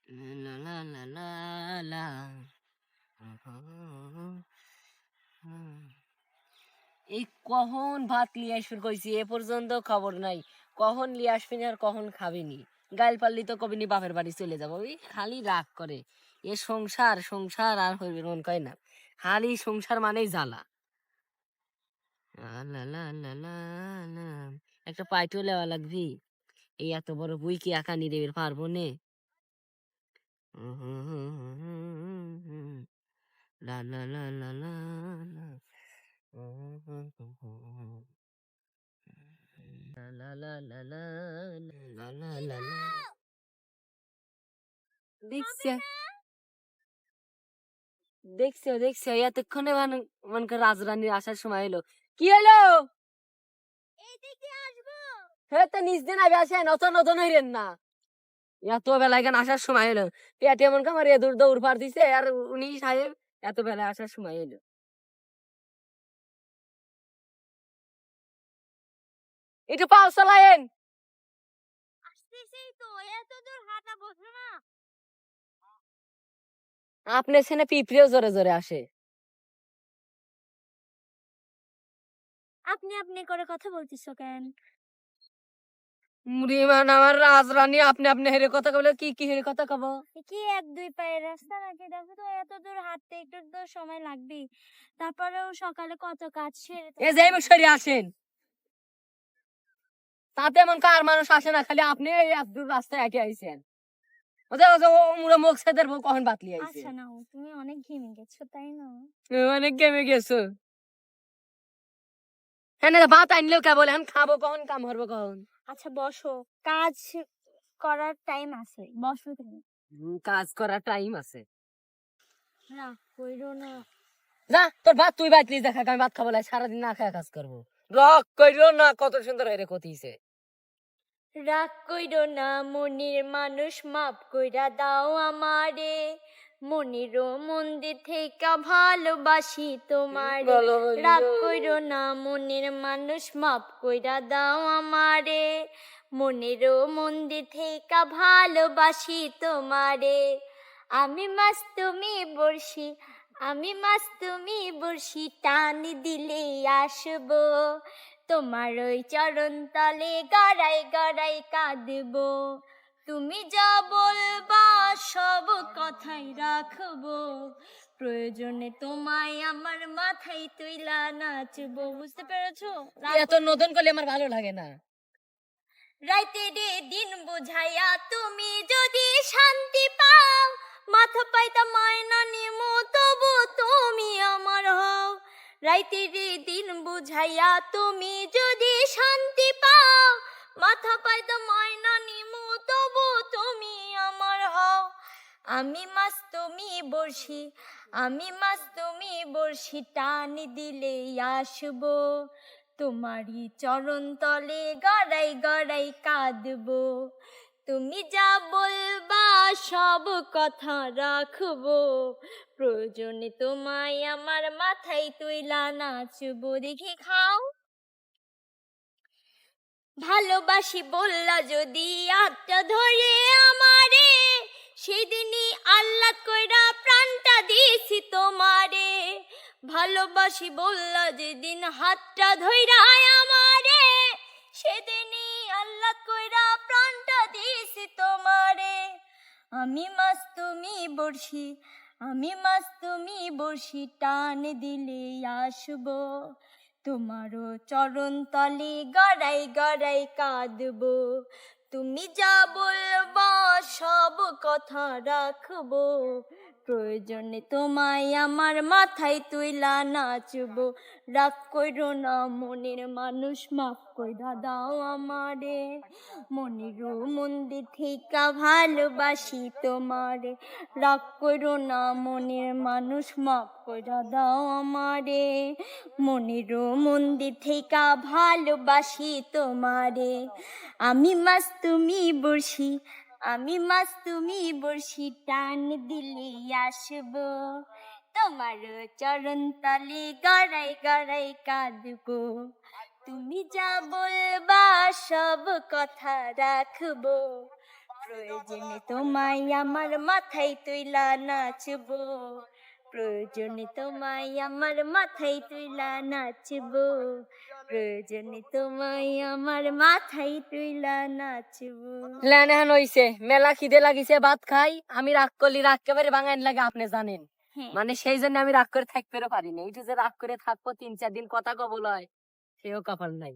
লা লা লা লা লা। এই কখন ভাত লিয়ে আসবে কইছি, এ পর্যন্ত খবর নাই। কখন লিয়ে আসবেনি আর কখন খাবিনি। গাইল পারলি তো কবিনি বাপের বাড়ি চলে যাবো। ওই খালি রাগ করে। এ সংসার সংসার আর হইবে মন কয় না। খালি সংসার মানেই জ্বালা। লা লা লা লা লা। একটা পাইটও লেওয়া লাগবি। এই এত বড় বই কি একা নিতে পারবো নে? লা লা লা লা লা লা। লা লা লা লা লা লা লা লা লা। দেখছে দেখছে দেখছে এতক্ষণে মনে কর রাজরানীর আসার সময় এলো। কি হলো? হে তো নিজ দিন আগে আসেন, নতুন নতুন হইলেন না। এত বেলায় কেন আসার সময় এলো? পেটে এমন কামার এদুর দৌড় পার দিছে আর উনি সাহেব এত বেলায় আসার সময় এলো। একটু পাও চালায়েন। আপনার ছেলে পিঁপড়েও জোরে জোরে আসে। আপনি আপনি করে কথা বলতিছো কেন? মুড়িমান আমার রাজরানী, আপনি আপনি হেরে কথা কবলে কি কি হেরে কথা কব? কি এক দুই পায়ের রাস্তা নাকি? দেখো তো এত দূর হাঁটতে একটু তো সময় লাগবেই। তারপরেও সকালে কত কাজ সেরে এ যাই সরে আসেন। তাতে এমন কার মানুষ আসে না, খালি আপনি এই এত দূর রাস্তায় একে আইছেন। ওদের ও মুড়ে মুখ সেদের কখন বাতলি আইছে। আচ্ছা নাও, তুমি অনেক ঘেমে গেছো তাই না? অনেক গেমে গেছো। হ্যাঁ না ভাত আনলেও কে বলে খাবো কখন, কাম করবো কখন? আচ্ছা বসো, কাজ করার টাইম আছে, বসো তুমি। কাজ করার টাইম আছে। না কইরো না। যা তোর ভাত তুই বাইতলি দেখা, আমি ভাত খাবো, সারাদিন না খায় কাজ করবো। রক কইরো না, কত সুন্দর হয়ে কতিছে। রাগ কইরো না মনির মানুষ, মাপ কইরা দাও আমারে। মনিরও মন্দির থেকে ভালোবাসি তোমারে। রাগ কইরো না মনির মানুষ, মাপ কইরা দাও আমারে। মনিরও মন্দির থেকে ভালোবাসি তোমারে। আমি মাছ তুমি বড়শি, আমি মাছ তুমি বড়শি, টান দিলে আসবো। তোমার ওই চরণ তলে গড়াই গড়াই কাঁদবো। তুমি যা বলবা সব কথাই রাখবো। প্রয়োজনে তোমায় আমার মাথায় তুইলা নাচবো। বুঝতে পেরেছো? এত নতুন করলে আমার ভালো লাগে না। রাইতে রে দিন বুঝাইয়া তুমি যদি শান্তি পাও, মাথা পাইতা ময়না নিমো তবু তুমি আমার হও। রাইতে রে দিন বুঝাইয়া তুমি যদি শান্তি পাও, মাথা পাইতা ময়না নিমো তবু তুমি আমার হও। আমি মাছ তুমি বড়শি, আমি মাছ তুমি বড়শি, টান দিলে আসবো। তোমারই চরণ তলে গড়াই গড়াই কাঁদবো। তুমি যা বলবা সব কথা রাখবো। প্রয়োজনে তোমায় আমার মাথায় তুইলা নাচবো। দেখি খাও। ভালোবাসি বললা যদি হাতটা ধরে আমারে, সেদিনই আল্লাহ কইরা প্রাণটা দিয়েছি তোমারে। ভালোবাসি বললা যেদিন হাতটা ধইরা আমারে, সেদিনই আল্লাহ কইরা প্রাণটা দিয়েছি তোমারে। আমি মাছ তুমি বড়শি, আমি মাছ তুমি বড়শি, টান দিলে আসবো। তোমারও চরণ তলে গড়াই গড়াই কাঁদবো। তুমি যা বলবা সব কথা রাখবো। প্রয়োজনে তোমায় আমার মাথায় তুইলা নাচবো। রাগ কইরো না মনের মানুষ, মাফ কইরা দাও আমারে। মনিরও মন্দির থেকে ভালোবাসি তোমারে। রাগ কইরো না মনের মানুষ, মাফ কইরা দাও আমারে। মনিরও মন্দির থেকে ভালোবাসি তোমারে। আমি মাছ তুমি বড়শি, আমি মাছ তুমি বড়শি, টান দিলে আসবো। তোমার চরণ তলে গড়াই গড়াই কাঁদবো। তুমি যা বলবা সব কথা রাখবো। প্রয়োজনে তোমায় আমার মাথায় তুইলা নাচবো, প্রয়োজনে তোমায় আমার মাথায় তুইলা নাচবো, প্রয়োজনে তোমায় আমার মাথায় তুইলা নাচবো। ল্যান এখন হইছে, মেলা খিদে লাগিছে, ভাত খাই। আমি রাগ করলি রাগ কেবারে বাঙাইন লাগে আপনি জানেন। হ্যাঁ। মানে সেই জন্য আমি রাগ করে থাকতেও পারি না। এইটু যে রাগ করে থাকবো 3-4 দিন কথা কবল হয়, সেও কপাল নাই।